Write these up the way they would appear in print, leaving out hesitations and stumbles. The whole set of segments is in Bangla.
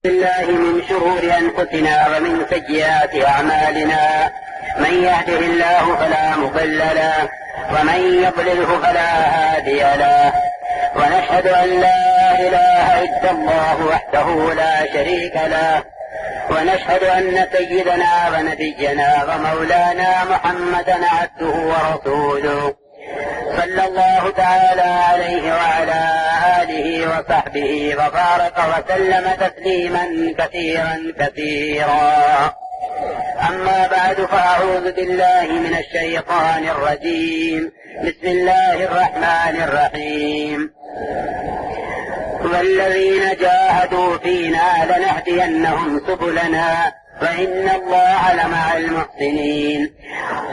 بالله من شرور أنفسنا ومن سيئات أعمالنا. من يهده الله فلا مضل له ومن يضلله فلا هادي له. ونشهد أن لا إله إلا الله وحده لا شريك له. ونشهد أن سيدنا ونبينا ومولانا محمدا عبده ورسوله صلى الله تعالى عليه وعلى آله وصحبه وبارك وسلم تسليما كثيرا كثيرا. أما بعد فأعوذ بالله من الشيطان الرجيم. بسم الله الرحمن الرحيم. والذين جاهدوا فينا لنهدينهم سبلنا وإن الله لمع المحسنين.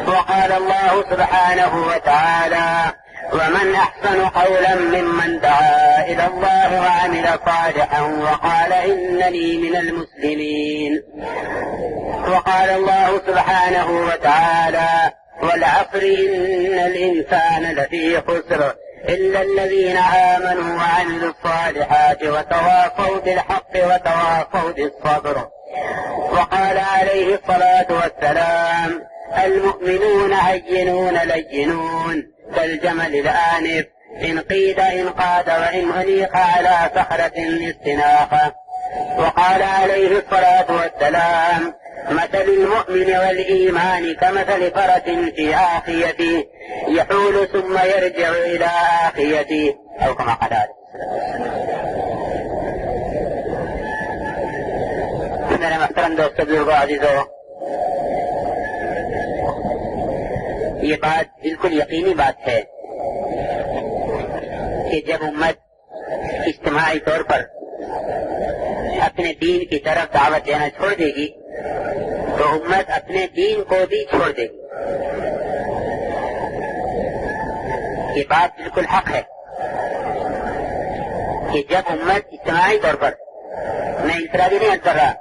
وقال الله سبحانه وتعالى: ومن أحسن قولا ممن دعا إلى الله وعمل صالحا وقال إنني من المسلمين. وقال الله سبحانه وتعالى: والعصر إن الإنسان لفي خسر إلا الذين آمنوا وعملوا الصالحات وتواصوا بالحق وتواصوا بالصبر. وقال عليه الصلاة والسلام: المؤمنون هينون لينون كالجمل الآنف إن قيد انقاد وإن أنيق على صخرة استناقة. وقال عليه الصلاة والسلام: مثل المؤمن والإيمان كمثل فرس في آخيته يحول ثم يرجع إلى آخيته، أو كما قال عليه السلام. میرے محترم دوستو بزرگوں عزیزوں، یہ بات بالکل یقینی بات ہے کہ جب امت اجتماعی طور پر اپنے دین کی طرف دعوت دینا چھوڑ دے گی تو امت اپنے دین کو بھی چھوڑ دے گی. یہ بات بالکل حق ہے کہ جب امت اجتماعی طور پر، میں انفرادی نہیں کر رہا،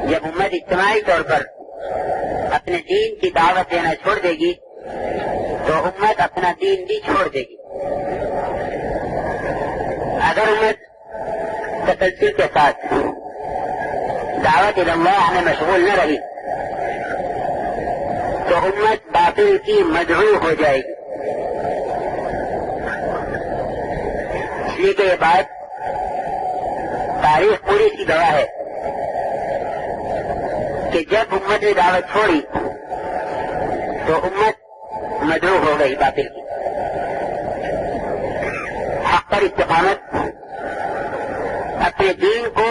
جب امت اجتماعی طور پر اپنے دین کی دعوت دینا چھوڑ دے گی تو امت اپنا دین بھی چھوڑ دے گی. اگر امت تسلسل کے ساتھ دعوت اللہ میں مشغول نہ رہی تو امت باطل کی مدعو ہو جائے گی. اس لیے کہ یہ بات تاریخ پوری کی گواہ ہے کہ جب امت نے دعوت چھوڑی تو امت مدعو ہو گئی باطل کی. حق پر استقامت، اپنے دین کو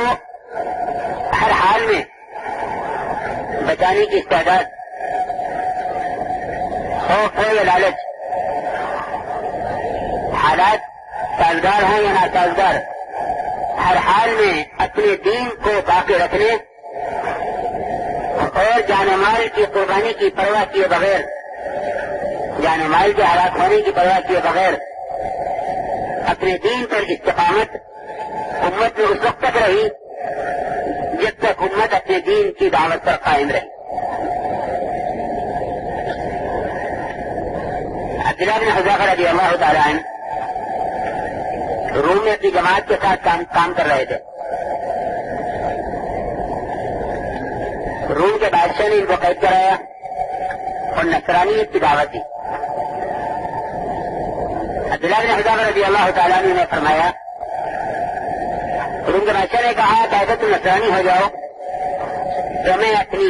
ہر حال میں بچانے کی استعداد، خوف ہو یا لالچ، حالات سازگار ہوں یا ناسازگار، ہر حال میں اپنے دین کو باقی رکھنے اور جان و مال کی قربانی کی پرواہ کیے بغیر، جان و مال کے ہلاک ہونے کی پرواہ کیے بغیر اپنے دین پر استقامت امت میں اس وقت تک رہی جب تک امت اپنے دین کی دعوت پر قائم رہی. عبداللہ بن حذافہ رضی اللہ تعالیٰ عنہ روم میں اپنی جماعت کے ساتھ کام کر رہے تھے. روم کے بادشاہ نے ان کو قید کرایا اور نصرانیت کی دعوت دی. عبداللہ بن حذافہ رضی اللہ تعالیٰ عنہ نے فرمایا، روم کے بادشاہ نے کہا کہ اگر تم نصرانی ہو جاؤ تو میں اپنی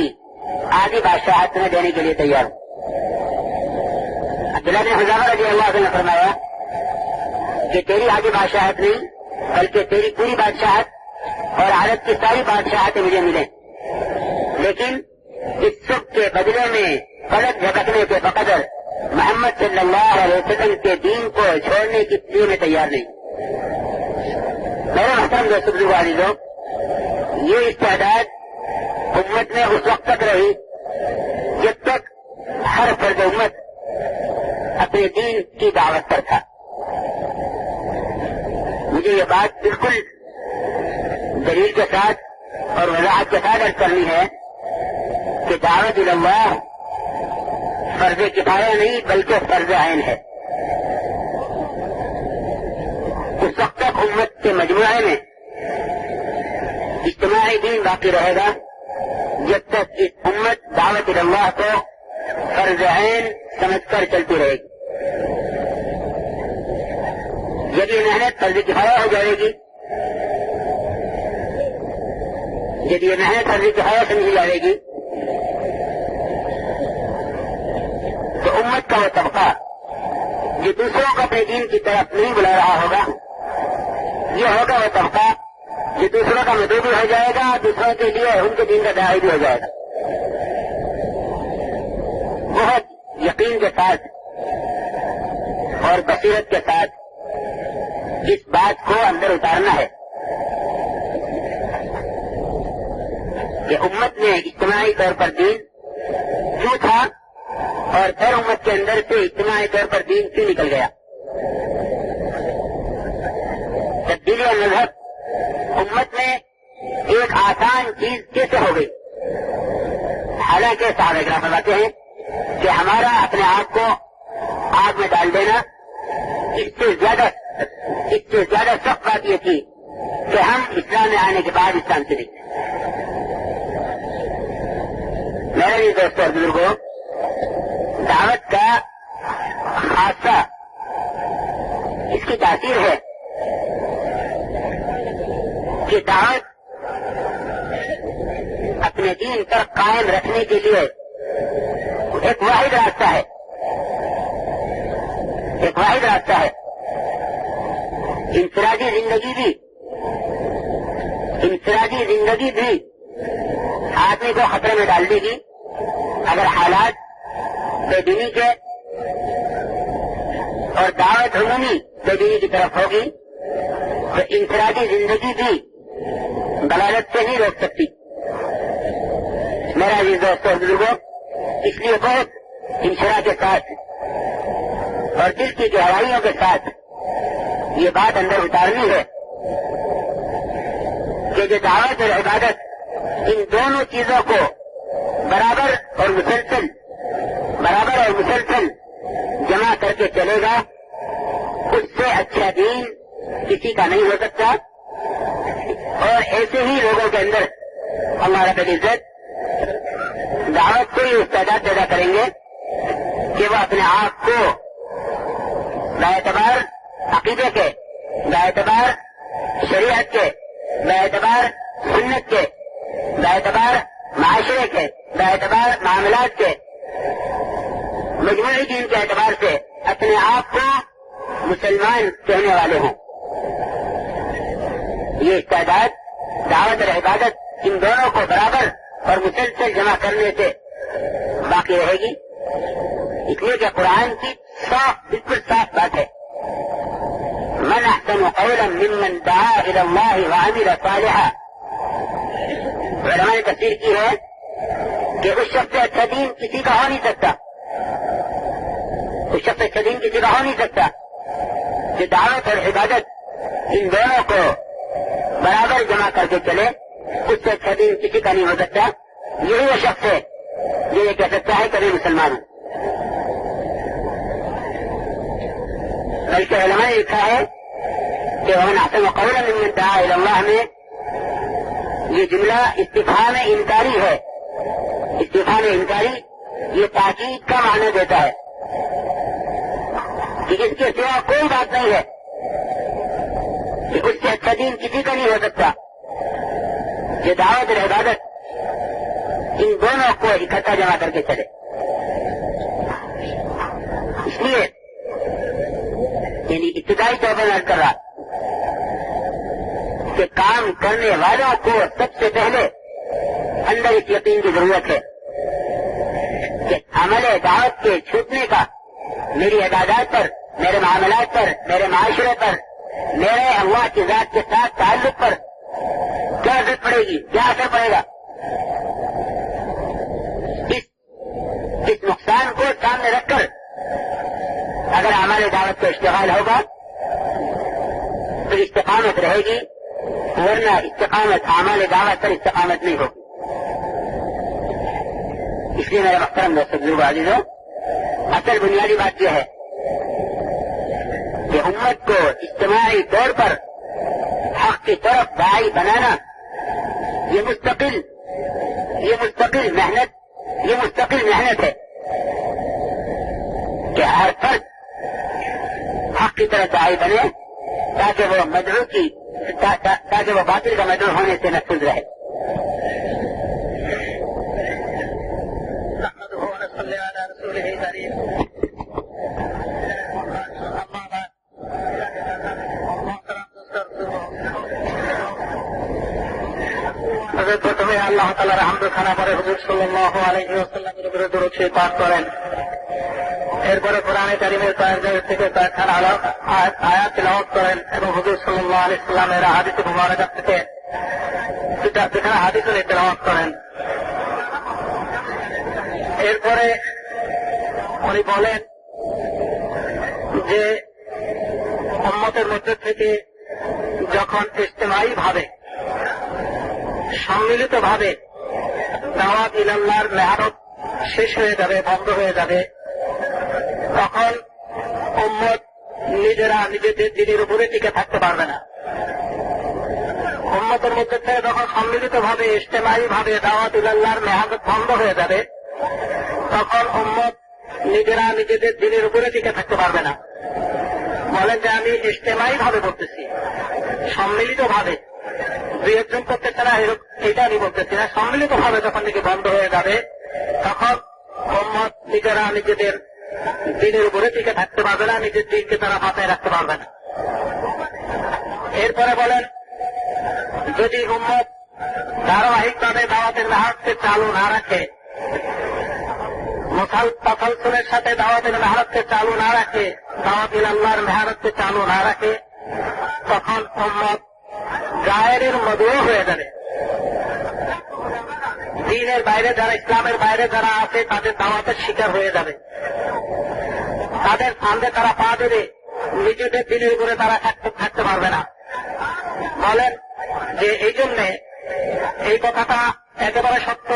آدھی بادشاہت تمہیں دینے کے لیے تیار ہوں. عبداللہ بن حذافہ رضی اللہ عنہ نے فرمایا کہ تیری آدھی بادشاہت نہیں بلکہ تیری پوری بادشاہت اور عرب کی ساری بادشاہتیں مجھے ملیں، لیکن اس سب کے بدلے میں پلک جھپکنے کے بقدر محمد صلی اللہ علیہ وسلم کے دین کو چھوڑنے کے لیے میں تیار نہیں. میرے محترم دوستو بزرگوں عزیزوں، یہ استعداد امت میں اس وقت تک رہی جب تک ہر فرد امت اپنے دین کی دعوت پر تھا. مجھے یہ بات بالکل دلیل کے ساتھ اور وضاحت کے ساتھ عرض کرنی ہے کہ دعوت اللہ فرض کفایہ نہیں بلکہ فرض عین ہے. اس وقت تک امت کے مجموعے میں اجتماعی دین باقی رہے گا جب تک اس امت دعوت اللہ کو فرض عین سمجھ کر چلتی رہے گی. جب یہ محنت فرض کفایہ ہو جائے گی، جب یہ محنت فرض کفایہ سمجھی جائے گی، تو امت کا وہ طبقہ جو دوسروں کو اپنے دین کی طرف نہیں بلا رہا ہوگا، یہ ہوگا وہ طبقہ جو دوسروں کا مدعو بھی ہو جائے گا، دوسروں کے لیے ان کے دین کا داعی بھی ہو جائے گا. بہت یقین کے ساتھ اور بصیرت کے ساتھ اس بات کو اندر اتارنا ہے کہ امت میں اجتماعی طور پر دین کیوں تھا اور پھر امت کے اندر سے اجتماعی طور پر دین کیوں نکل گیا. تبدیلی مذہب امت میں ایک آسان چیز کیسے ہو گئی؟ حالانکہ صحابہ کرام فرماتے ہیں کہ ہمارا اپنے آپ کو آگ میں ڈال دینا اس سے زیادہ سخت بات یہ تھی کہ ہم اسلام میں آنے کے بعد اسلام سے نکلے. میرے لیے دوستوں اور بزرگوں، دعوت کا خاصہ اس کی تاثیر ہے کہ دعوت اپنے دین پر قائم رکھنے کے لیے ایک واحد راستہ ہے، ایک واحد راستہ ہے. انفرادی زندگی بھی آدمی کو خطرے میں ڈال دے گی اگر حالات بے دینی کے اور دعوت عمومی بے دینی کی طرف ہوگی تو انفرادی زندگی بھی ضلالت سے نہیں روک سکتی. میرا عزیز دوستوں اور بزرگوں، اس لیے بہت انشراح کے ساتھ اور دل کی گہرائیوں کے ساتھ یہ بات اندر اتارنی ہے کہ جو دعوت اور عبادت ان دونوں چیزوں کو برابر اور مسلسل جمع کر کے چلے گا، اس سے اچھا دین کسی کا نہیں ہو سکتا. اور ایسے ہی لوگوں کے اندر اللہ رب العزت دعوت کو ہی استعداد پیدا کریں گے کہ وہ اپنے آپ کو باعتبار عقیدے کے، باعتبار شریعت کے، باعتبار سنت کے، باعتبار معاشرے کے، باعتبار معاملات کے، مجموعی دین کے اعتبار سے اپنے آپ کو مسلمان کہنے والے ہوں. یہ استعداد دعوت اور عبادت ان دونوں کو برابر اور مسلسل جمع کرنے سے باقی رہے گی. اس لیے کہ قرآن کی بالکل صاف بات ہے، من احسن قولا ممن دعا الى اللہ وعمل صالحا. علماء نے تفسیر کی ہے کہ اس شخص سے اچھا دین کسی کا ہو نہیں سکتا، اس شخص سے اچھا دین کسی کا ہو نہیں سکتا کہ دعوت اور عبادت ان دونوں کو برابر جمع کر کے چلے. اس سے اچھا دین کسی کا نہیں ہو سکتا. یہی وہ شخص ہے جو یہ کہہ سکتا ہے کہ میں مسلمان ہوں. بلکہ علماء نے لکھا ہے کہ ومن احسن قولا ممن دعا الى اللہ میں یہ جملہ استفہام انکاری ہے. استفہام انکاری یہ تاکید کا معنی دیتا ہے کہ اس کے سوا کوئی بات نہیں ہے کہ اس سے اچھا دین کسی کا نہیں ہو سکتا. یہ دعوت اور عبادت ان دونوں کو اکٹھا جمع کر کے چلے. اس لیے یعنی ابتدائی طور پر عرض کر رہا کہ کام کرنے والوں کو سب سے پہلے اندر اس یقین کی ضرورت ہے کہ عمل دعوت کے چھوٹنے کا میری عبادات پر، میرے معاملات پر، میرے معاشرے پر، میرے اللہ کی ذات کے ساتھ تعلق پر کیا اثر پڑے گی، کیا اثر پڑے گا. اس نقصان کو سامنے رکھ کر اگر ہمارے دعوت کا اشتغال ہوگا تو استقامت رہے گی، ورنہ استقامت اعمال دعوت پر استقامت نہیں ہوگی. اس لیے میرے محترم دوستوں بزرگوں عزیزوں، اصل بنیادی بات یہ ہے کہ امت کو اجتماعی طور پر حق کی طرف داعی بنانا ये मुस्तकिल मेहनत है कि हर फर्द हक की तरह दाई बने ताकि वो बातिल का मदरू होने से महफूज रहे। প্রথমে আল্লাহ তাআলার হামদে খানা পরে হুজুর সাল্লাল্লাহু আলাইহি ওয়াসাল্লামের উপরে দরুদ শরীফ পাঠ করেন। এরপরে কোরআনে কারীমের কয়েক জায়গা থেকে কয়েকখানা আয়াত তিলাওয়াত করেন এবং হুজুর সাল্লাল্লাহু আলাইহি ওয়াসাল্লামের হাদিস মুবারাকা থেকে যেখানে হাদিসও তিলাওয়াত করেন। এরপরে উনি বলেন যে উম্মতের মধ্যে থেকে যখন ইজতিমাই ভাবে সম্মিলিত ভাবে দাওয়াত ইলাল্লাহর মেহনত শেষ হয়ে যাবে, বন্ধ হয়ে যাবে, তখন উম্মত নিজেরা নিজেদের দিনের উপরে টিকে থাকতে পারবে না। উম্মতের মধ্যে থেকে যখন সম্মিলিত ভাবে ইজতিমাই ভাবে দাওয়াত ইলাল্লাহর মেহনত বন্ধ হয়ে যাবে, তখন উম্মত নিজেরা নিজেদের দিনের উপরে টিকে থাকতে পারবে না। বলেন যে আমি ইজতিমাই ভাবে বলতেছি, সম্মিলিত ভাবে দুই একজন করতেছে না এইটা আমি বলতেছি না। সম্মিলিত ভাবে যখন নাকি বন্ধ হয়ে যাবে, তখন উম্মত নিজেরা নিজেদের দিনের উপরে টিকে থাকতে পারবে না, নিজের দিনকে তারা মাথায় রাখতে পারবে না। এরপরে বলেন যদি উম্মত ধারাবাহিকভাবে দাওয়াতের মেহনতকে চালু না রাখে, মুসালসলের সাথে দাওয়াতের মেহনতকে চালু না রাখে, দাওয়াত ইলাল্লাহর মেহনতকে চালু না রাখে, তখন উম্মত গায়েরের মধুও হয়ে যাবে। দ্বীনের বাইরে যারা, ইসলামের বাইরে যারা আছে তাদের দাওয়াতের শিকার হয়ে যাবে। তাদের ফান্দে তারা পা দেবে, নিজেদের দিনের উপরে তারা থাকতে পারবে না। বলেন যে এই জন্যে এই কথাটা একেবারে সত্য,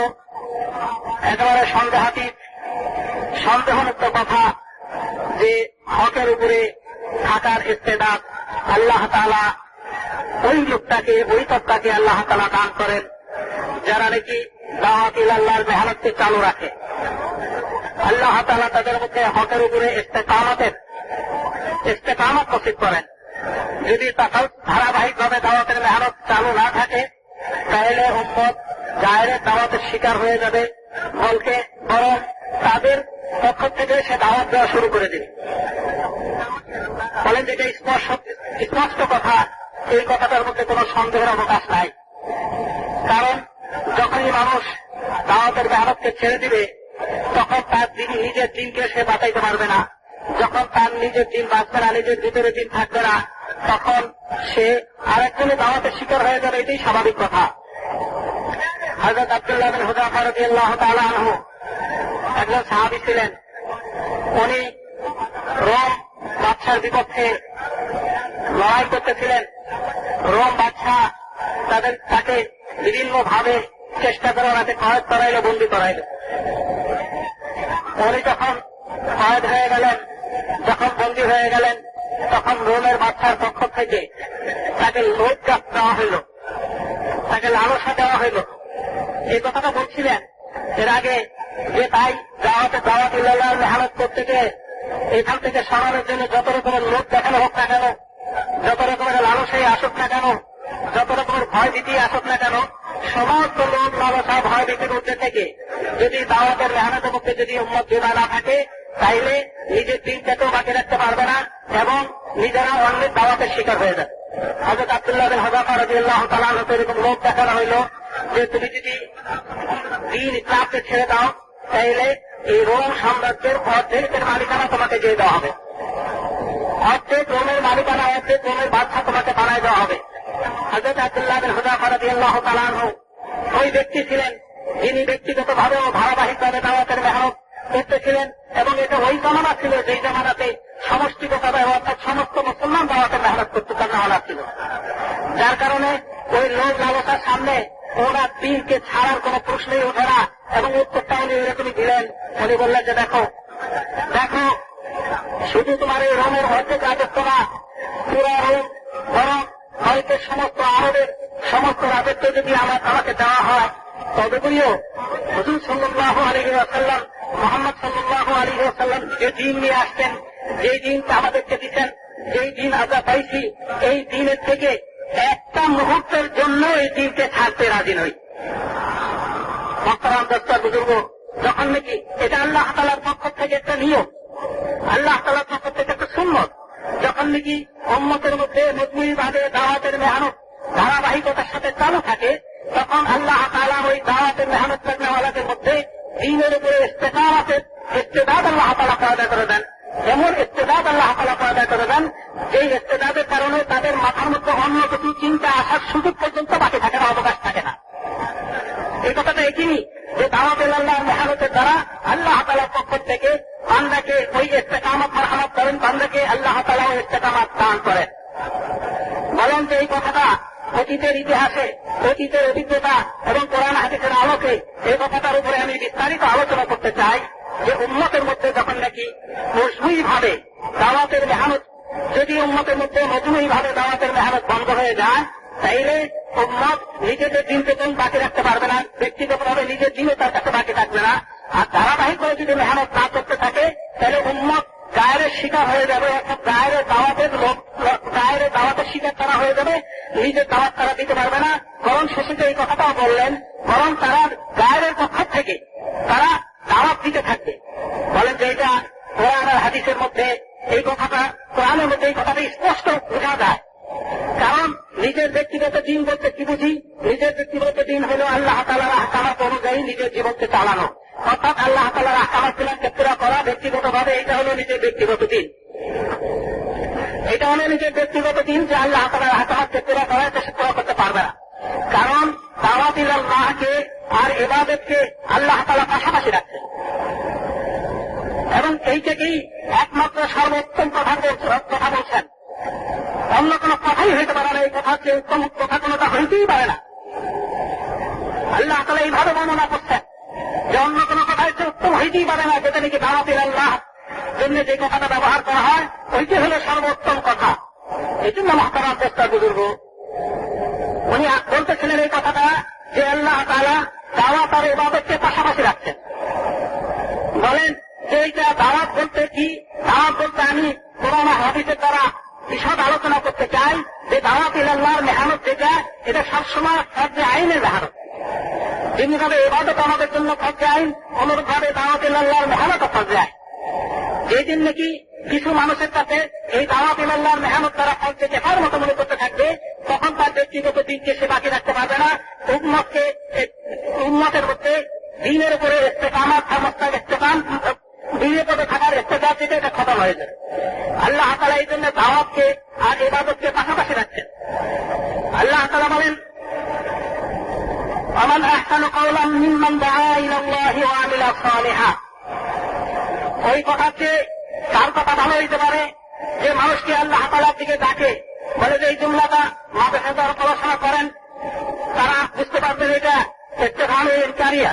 একেবারে সন্দেহমুক্ত কথা যে হকের উপরে থাকার ইস্তেদাদ আল্লাহ তাআলা ওই লোকটাকে, ওই তত্ত্বকে আল্লাহ তাআলা দান করেন যারা নাকি দাওয়াত ইলাল্লাহর মেহনতকে চালু রাখে। আল্লাহ তাআলা তাদের মধ্যে হকের উপরে ইস্তেকামত নসিব করেন। যদি ধারাবাহিকভাবে দাওয়াতের মেহনত চালু না থাকে, তাহলে উম্মত গায়ের দাওয়াতের শিকার হয়ে যাবে, বরং তাদের পক্ষ থেকে সে দাওয়াত দেওয়া শুরু করে দেবে। বলেন যেটা স্পষ্ট কথা, এই কথাটার মধ্যে কোন সন্দেহের অবকাশ নাই। কারণ যখনই মানুষ দাওয়াতের মেহনতকে ছেড়ে দিবে, তখন তার নিজের দিনকে সে বাঁচাইতে পারবে না। যখন তার নিজের দিন বাঁচবে না, নিজের ভিতরে দিন থাকবে না, তখন সে আরেকজনের দাওয়াতের শিকার হয়ে যাবে। এটাই স্বাভাবিক কথা। হযরত আব্দুল্লাহ বিন হুযাফা রাদিয়াল্লাহু তাআলা আনহু একজন সাহাবী ছিলেন। উনি রোম বাদশার বিপক্ষে লড়াই করতেছিলেন। রোম বাদশা তাকে বিভিন্ন ভাবে চেষ্টা করে ওনাকে কয়েদ করাইল, বন্দী করাইল। উনি যখন কয়েদ হয়ে গেলেন, যখন বন্দী হয়ে গেলেন, তখন রোমের বাদশার পক্ষ থেকে তাকে লোভ দেওয়া হইল, তাকে লালসা দেওয়া হইল। এই কথাটা বলছিলেন এর আগে যে তাই দাওয়াত ইলাল্লাহর মেহনত করতে গিয়ে এখান থেকে সরানোর জন্য যত রকমের লোভ দেখানো হোক না কেন, যত রকমের লালসাই আসুক না কেন, যত রকমের ভয় ভীতি আসুক না কেন, সমস্ত লোভ লালসা ভয় ভীতির মধ্যে থেকে যদি দাওয়াতের মেহনতের মধ্যে যদি উম্মত বিমা না থাকে, তাইলে নিজের দিনটাকেও বাকি রাখতে পারবে না এবং নিজেরা অন্যের দাওয়াতের শিকার হয়ে যাবে। হযরত আব্দুল্লাহ বিন হুযাফা রাদিয়াল্লাহু তাআলা আনহু এরকম লোভ দেখানো হইল যে তুমি যদি দ্বীন ইসলামকে ছেড়ে দাও, তাইলে এই রোম সাম্রাজ্যের অর্ধেকের মালিকানা তোমাকে দিয়ে দেওয়া হবে, অর্ধেক রোমের মালিকানা, অর্ধেক রোমের বাদশা তোমাকে বানায় দেওয়া হবে। হযরত আব্দুল্লাহ বিন হুযাফা রাদিয়াল্লাহু তাআলা আনহু ওই ব্যক্তি ছিলেন যিনি ব্যক্তিগতভাবে ও ধারাবাহিকভাবে দাওয়াতের মেহনত করতেছিলেন এবং এটা ওই জামানা ছিল যেই জামানাতে সমষ্টিগতভাবে অর্থাৎ সমস্ত মুসলমান দাওয়াতের মেহনত করতে জানা ছিল। যার কারণে ওই লোভ লালসার সামনে ওনার দ্বীনকে ছাড়ার কোন প্রশ্নই ওঠে না এবং উত্তরটা উনি এরকমই দিলেন। উনি বললেন যে দেখো শুধু তোমার এই রোমের অর্ধেক রাজত্ব না, পুরা রোম বরং ভারতের সমস্ত আরবের সমস্ত রাজত্ব যদি আমাকে দেওয়া হয়, তদুপরিও হুজুর সাল্লাল্লাহু আলাইহি ওয়াসাল্লাম, মুহাম্মদ সাল্লাল্লাহু আলাইহি ওয়াসাল্লাম যে দিন নিয়ে আসছেন, যেই দিনটা আমাদেরকে দিচ্ছেন, যেই দিন আমরা পাইছি, এই দিনের থেকে একটা মুহূর্তের জন্য এই দিনকে ছাড়তে রাজি নই। মোহতারাম দোস্ত বুজুর্গ, যখন নাকি এটা আল্লাহ তাআলার পক্ষ থেকে একটা নিয়ম, আল্লাহ তাআলার পক্ষ থেকে একটা সুন্নত, যখন নাকি উম্মতের মধ্যে মজমুইভাবে দাওয়াতের মেহনত ধারাবাহিকতার সাথে চালু থাকে, তখন আল্লাহ তাআলা ওই দাওয়াতের মেহনত করনেওয়ালাদের মধ্যে দ্বীনের উপরে ইস্তেদাদ আল্লাহ তাআলা পয়দা করে দেন। এমন ইস্তেদাদ আল্লাহ তাআলা পয়দা করে দেন, যেই ইস্তেদাদের কারণে তাদের মাথার মধ্যে অন্য কিছু চিন্তা আসার সুযোগ পর্যন্ত বাকি থাকে না, অবকাশ থাকে না। এই কথাটা এখানে যে দাওয়াতুল আল্লাহর মেহনতের দ্বারা আল্লাহ তাআলার পক্ষ থেকে বান্দাকে ওই ইস্তেকামত মারহামত করেন, বান্দাকে আল্লাহ তাআলা ওই ইস্তেকামত দান করেন। বলেন যে এই কথাটা অতীতের ইতিহাসে, অতীতের অভিজ্ঞতা এবং কোরআন হাদিসের আলোকে এই কথাটার উপরে আমি বিস্তারিত আলোচনা করতে চাই যে উম্মতের মধ্যে যখন নাকি মজমুইভাবে দাওয়াতের মেহনত, যদি উম্মতের মধ্যে মজমুইভাবে দাওয়াতের মেহনত বন্ধ হয়ে যায়, তাইলে উম্মত নিজেদের দিন থেকে বাকি রাখতে পারবে না, ব্যক্তিগতভাবে নিজের দিনও তার কাছে বাকি থাকবে না। আর ধারাবাহিকভাবে যদি মেহনত না করতে থাকে, তাহলে উম্মত গায়ের শিকার হয়ে যাবে, অর্থাৎ গায়ের দাওয়াতের শিকার তারা হয়ে যাবে, নিজের দাওয়াত তারা দিতে পারবে না। বরং শেষে এই কথাটাও বললেন, বরং তারা গায়ের পক্ষ থেকে তারা দাওয়াত দিতে থাকবে। বলেন যে এটা কোরআন আর হাদিসের মধ্যে এই কথাটা, কোরআনের মধ্যে এই কথাটা স্পষ্ট বোঝা যায়। কারণ নিজের ব্যক্তিগত দিন বলতে কি বুঝি? নিজের ব্যক্তিগত দিন হল আল্লাহ তাআলার আহকামাত অনুযায়ী নিজের জীবনকে চালানো, অর্থাৎ আল্লাহ তাআলার আহকামাত পুরা করা ব্যক্তিগতভাবে, এটা হল নিজের ব্যক্তিগত দিন। এটা হল নিজের ব্যক্তিগত দিন যে আল্লাহ তাআলার আহকামাতকে পুরা করা, এটা সে পুরা করতে পারবে না। কারণ দাওয়াত ইলাল্লাহকে আর ইবাদতকে আল্লাহ তাআলা পাশাপাশি রাখছেন, এবং এইটাকেই একমাত্র সর্বোত্তম কথা বলছেন। অন্য কোন কথাই হইতে পারে না, এই কথা যে উত্তম কথা কোনটা হইতেই পারে না। আল্লাহ তাআলা এইভাবে বর্ণনা করছেন যে অন্য কোন কথা হচ্ছে উত্তম হইতেই পারে না, যেটা নাকি দাওয়াত ইলাল্লাহ জন্য যে কথাটা ব্যবহার করা হয়, ওইটি হল সর্বোত্তম কথা। এই জন্য মুহতারাম দোস্ত বুজুর্গ, উনি বলতেছিলেন এই কথাটা যে আল্লাহ তাআলা দাওয়াত আর ইবাদতকে পাশাপাশি রাখছেন। বলেন যে এইটা দাওয়াত বলতে কি? দাওয়াত বলতে আমি কোরআন হাদিসের দ্বারা বিশদ আলোচনা করতে চাই যে দাওয়াত ইলাল্লাহর মেহনত যেটা, এটা সবসময় ফরজে আইনের মেহনত। যেমনিভাবে ইবাদত আমাদের জন্য ফরজে আইন, অনুরূপভাবে দাওয়াত ইলাল্লাহর মেহনত ফরজে আইন। যেদিন নাকি কিছু মানুষের কাছে এই দাওয়াত ইলাল্লাহর মেহনত দ্বারা ফরজে কেফার মতো মনে করতে থাকবে, তখন তার ব্যক্তিগত দিনকে সে বাকি রাখতে পারবে না। উম্মতের মধ্যে দিনের উপরে ইস্তেকামাত, বিপদে থাকার ইস্তেকার থেকে এটা খতম হয়ে যাবে। আল্লাহ তাআলা এই জন্য দাওয়াতকে আর ইবাদতকে পাশাপাশি রাখছেন। আল্লাহ তাআলা বলেন, আমান আহসানু কাওলাম মিম্মান দাআ ইলাল্লাহি ওয়া আমিলা সালিহা। ওই কথাতে কার কথা ভালো হইতে পারে? যে মানুষকে আল্লাহ তাআলার দিকে ডাকে। বলে যে এই জুমলাটা মাদ্রাসায় যারা পড়াশোনা করেন তারা বুঝতে পারবেন এটা ইস্তেফানুল কারিয়া,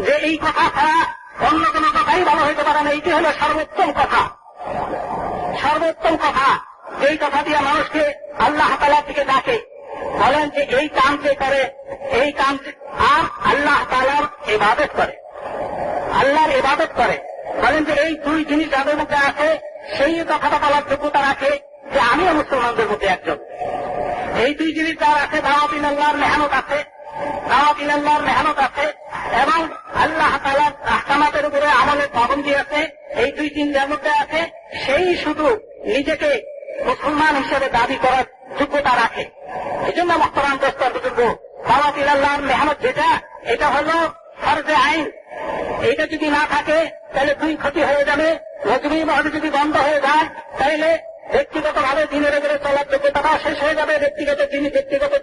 যে এই কথা ছাড়া অন্য কোন কথাই ভালো হইতে পারে না। এইটি হল সর্বোত্তম কথা, সর্বোত্তম কথা, যেই কথা দিয়ে মানুষকে আল্লাহ তাআলার দিকে ডাকে। বলেন যে এই কামকে করে, এই কাম আর আল্লাহ তাআলার ইবাদত করে, আল্লাহর ইবাদত করে। বলেন যে এই দুই জিনিস যাদের মধ্যে আছে, সেই কথাটা বলার যোগ্যতা রাখে যে আমিও মুসলমানদের মধ্যে একজন। এই দুই জিনিস যার আছে, দাওয়াত ইলাল্লাহর মেহনত আছে, দাওয়াত ইলাল্লাহর মেহনত আছে, এবং আল্লাহ তাআলার আহকামাতের উপরে আমলের পাবন্দী আছে, এই দুই দিন যার মধ্যে আছে, সেই শুধু নিজেকে মুসলমান হিসেবে দাবি করার যোগ্যতা রাখে। এই জন্য মুহতারাম দোস্ত বুজুর্গ, দাওয়াত ইলাল্লাহর মেহনত যেটা, এটা হল ফরজে আইন। এইটা যদি না থাকে তাহলে দুই ক্ষতি হয়ে যাবে। মজমুইভাবে যদি বন্ধ হয়ে যায়, তাহলে ব্যক্তিগতভাবে দিনের উপরে চলার যোগ্যতাটাও শেষ হয়ে যাবে। ব্যক্তিগত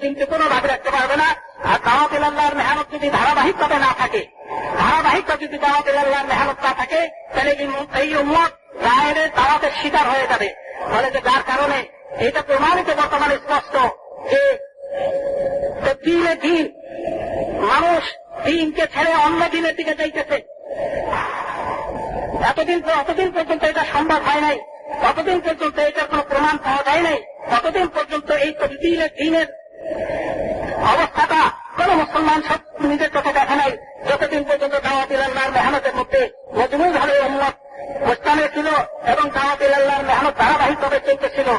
দিনকে কোনো ভাবে রাখতে পারবে না। আর দাওয়াত ইলাল্লাহর মেহনত যদি ধারাবাহিকভাবে না থাকে, ধারাবাহিকতা যদি দাওয়াত ইলাল্লাহর মেহনত না থাকে, তাহলে এই উম্মত গায়ের দাওয়াতের শিকার হয়ে যাবে। বলে যে যার কারণে এটা প্রমাণিত বর্তমানে স্পষ্ট যে দিনে দিন মানুষ দিনকে ছেড়ে অন্য দিনের দিকে যাইতেছে। অতদিন পর্যন্ত এটা সম্ভব হয় নাই, ততদিন পর্যন্ত এটার কোন প্রমাণ পাওয়া যায় নাই ততদিন পর্যন্ত এই তবদিলের দিনের অবস্থাটা কোন মুসলমান সব নিজের চোখে দেখা নাই, যতদিন পর্যন্ত দাওয়াত ইলাল্লাহর মেহনতের মধ্যে মজমুই ভাবে উম্মত মুস্তামিল ছিল এবং দাওয়াত ইলাল্লাহর মেহনত ধারাবাহিকভাবে চলতেছিল।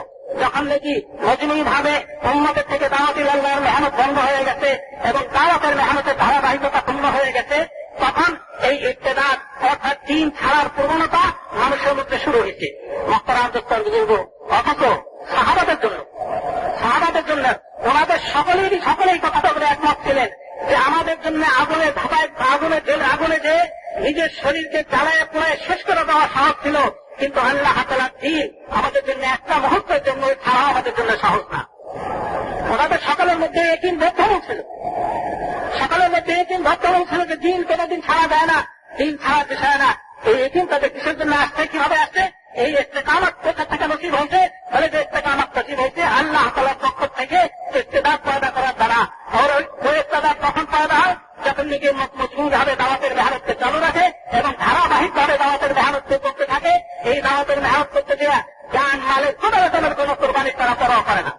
যখন নাকি মজমুই ভাবে উম্মতের থেকে দাওয়াত ইলাল্লাহর মেহনত বন্ধ হয়ে গেছে এবং দাওয়াতের মেহনতের ধারাবাহিকতা পূর্ণ হয়ে গেছে, তখন এই ইবতিদাত অর্থাৎ দিন ছাড়ার প্রবণতা মানুষের মধ্যে শুরু হয়েছে। মুহতারাম দোস্তর বুজুর্গ, অথচ সাহাবাদের জন্য ওনাদের সকলেই কথাটা বলে একমত ছিলেন যে আমাদের জন্য আগুনে যে নিজের শরীরকে জ্বালায় পোড়ায় শেষ করে দেওয়া সহজ ছিল, কিন্তু আল্লাহ তাআলার দ্বীন আমাদের জন্য একটা মুহূর্তের জন্য ছাড়া আমাদের জন্য সহজ না। ওনাদের সকলের মধ্যে একদিন বদ্ধমূল ছিল, যে দিন কোনদিন ছাড়া যায় না, দিন ছাড়ার বিষয় না। এই একদিন তাদের কিসের জন্য আসছে, কিভাবে আসছে? এই ইস্তেকামত কোথা থেকে নসিব হয়েছে? বলে যে ইস্তেকামত নসিব হয়েছে আল্লাহ তাআলার পক্ষ থেকে ইস্তেদাদ পয়দা করার দ্বারা। আর ওই ইস্তেদাদ কখন পয়দা হয়? যখন নিজে মজবুতভাবে দাওয়াতের মেহনতকে চালু রাখে এবং ধারাবাহিকভাবে দাওয়াতের মেহনত করতে থাকে। এই দাওয়াতের মেহনত করতে দেওয়া জান মালের কোন রকমের কোন কোরবানির তারা পরোয়া করে না।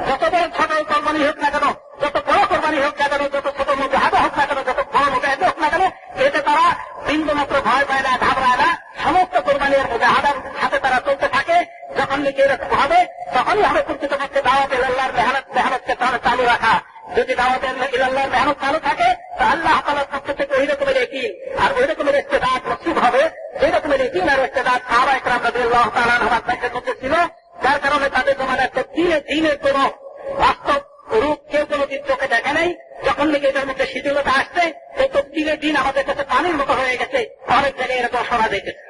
যত বড় ছোট কোরবানি হোক না কেন, যত বড় কোরবানি হোক না কেন, যত ছোট মুজাহাদা হোক না কেন, যত বড় মুজাহিদা হোক না কেন, এতে তারা বিন্দুমাত্র ভয় পায় না, ঘাবড়ায় না। সমস্ত কোরবানির মুজাহাদার সাথে তারা চলতে থাকে। যখন নিজে এরকম হবে তখনই হবে প্রকৃতপক্ষে দাওয়াত ইলাল্লাহর মেহনতকে চালু রাখা। যদি দাওয়াত ইলাল্লাহর মেহনত চালু থাকে তা আল্লাহ তাআলার পক্ষ থেকে ওই রকমের ইয়াকিন আর ওই রকমের ইস্তেদাদ নসিব হবে, যে রকমের ইয়াকিন আর ইস্তেদাদ সাহাবা ইকরাম রাদিয়াল্লাহু তাআলা আনহুর মধ্যে ছিল। যার কারণে তাদের জমানায় দিনের কোন বাস্তব রূপ কেউ কোনদিন চোখে দেখে নাই। যখন নাকি এটার মধ্যে শিথিলতা আসছে, সেই তবদিলের দিন আমাদের কাছে পানির মতো হয়ে গেছে। অনেক জায়গায় এরকম শোনা দেখেছে।